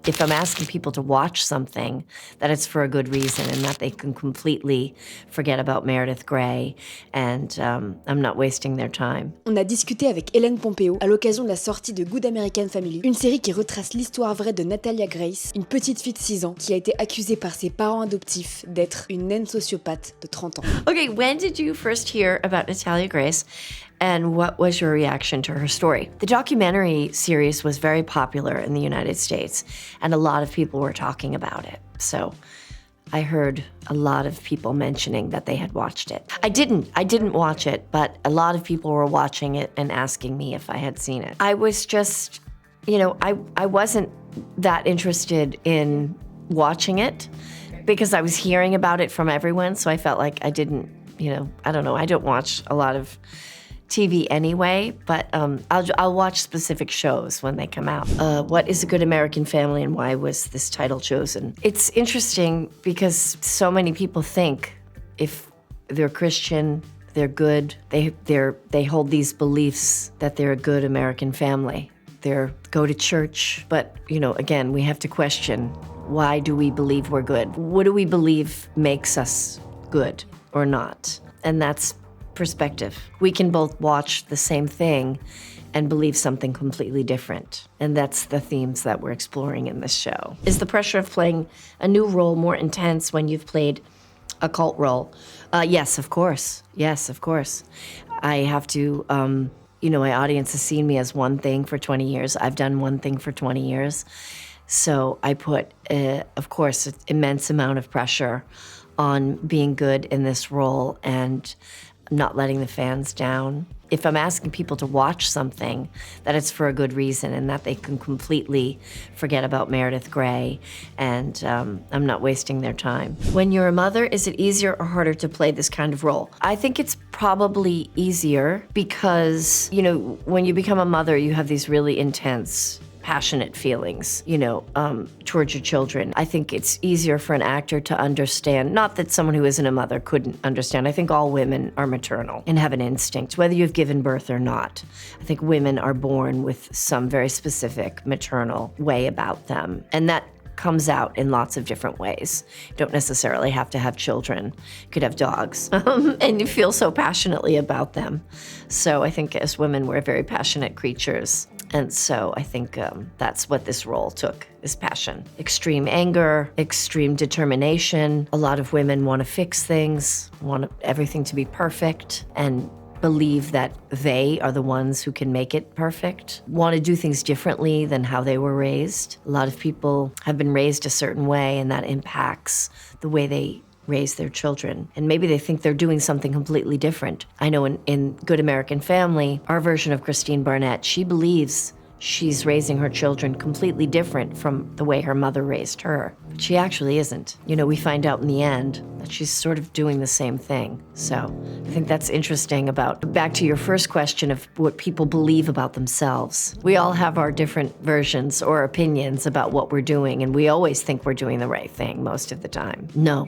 If I'm asking people to watch something, that it's for a good reason and that they can completely forget about Meredith Grey and I'm not wasting their time. On a discuté avec Hélène Pompeo à l'occasion de la sortie de Good American Family, une série qui retrace l'histoire vraie de Natalia Grace, une petite fille de 6 ans qui a été accusée par ses parents adoptifs d'être une naine sociopathe de 30 ans. Okay, when did you first hear about Natalia Grace? And what was your reaction to her story? The documentary series was very popular in the United States, and a lot of people were talking about it. So I heard a lot of people mentioning that they had watched it. I didn't watch it, but a lot of people were watching it and asking me if I had seen it. I was just, I wasn't that interested in watching it because I was hearing about it from everyone, so I felt like I didn't, I don't know, I don't watch a lot of TV anyway, but I'll watch specific shows when they come out. What is a good American family and why was this title chosen? It's interesting because so many people think if they're Christian, they're good, they hold these beliefs that they're a good American family. They go to church, but again, we have to question, why do we believe we're good? What do we believe makes us good or not? And that's perspective. We can both watch the same thing and believe something completely different. And that's the themes that we're exploring in this show. Is the pressure of playing a new role more intense when you've played a cult role? Yes, of course. Yes, of course. I have to, my audience has seen me as one thing for 20 years. I've done one thing for 20 years. So I put, of course, an immense amount of pressure on being good in this role and not letting the fans down. If I'm asking people to watch something, that it's for a good reason and that they can completely forget about Meredith Grey and I'm not wasting their time. When you're a mother, is it easier or harder to play this kind of role? I think it's probably easier because, when you become a mother, you have these really intense passionate feelings, towards your children. I think it's easier for an actor to understand, not that someone who isn't a mother couldn't understand. I think all women are maternal and have an instinct, whether you've given birth or not. I think women are born with some very specific maternal way about them. And that comes out in lots of different ways. You don't necessarily have to have children. You could have dogs, and you feel so passionately about them. So I think as women, we're very passionate creatures. And so I think that's what this role took, is passion. Extreme anger, extreme determination. A lot of women want to fix things, want everything to be perfect, and believe that they are the ones who can make it perfect, want to do things differently than how they were raised. A lot of people have been raised a certain way, and that impacts the way they raise their children. And maybe they think they're doing something completely different. I know in Good American Family, our version of Christine Barnett, she believes she's raising her children completely different from the way her mother raised her. But she actually isn't. We find out in the end that she's sort of doing the same thing. So I think that's interesting back to your first question of what people believe about themselves. We all have our different versions or opinions about what we're doing, and we always think we're doing the right thing most of the time. No.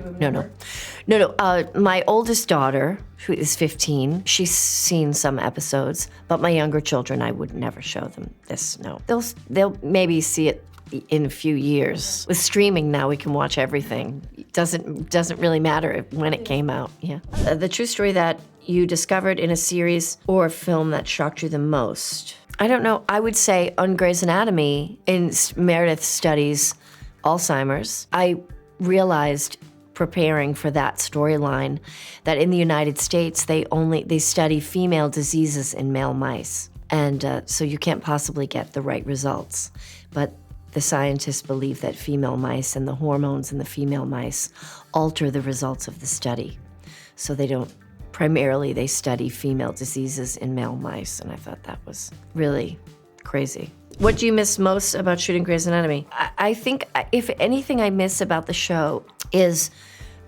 My oldest daughter, who is 15, she's seen some episodes, but my younger children, I would never show them this, no. They'll maybe see it in a few years. With streaming now, we can watch everything. It doesn't really matter when it came out, yeah. The true story that you discovered in a series or a film that shocked you the most? I don't know. I would say on Grey's Anatomy, in Meredith studies Alzheimer's, I realized preparing for that storyline that in the United States, they study female diseases in male mice. And so you can't possibly get the right results. But the scientists believe that female mice and the hormones in the female mice alter the results of the study. So primarily they study female diseases in male mice. And I thought that was really crazy. What do you miss most about shooting Grey's Anatomy? I think, if anything I miss about the show is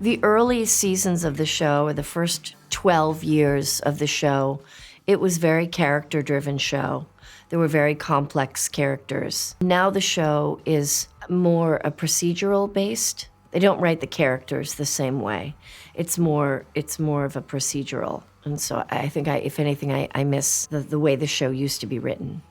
the early seasons of the show, or the first 12 years of the show. It was very character-driven show. There were very complex characters. Now the show is more a procedural-based. They don't write the characters the same way. It's more of a procedural. And so I think, if anything, I miss the way the show used to be written.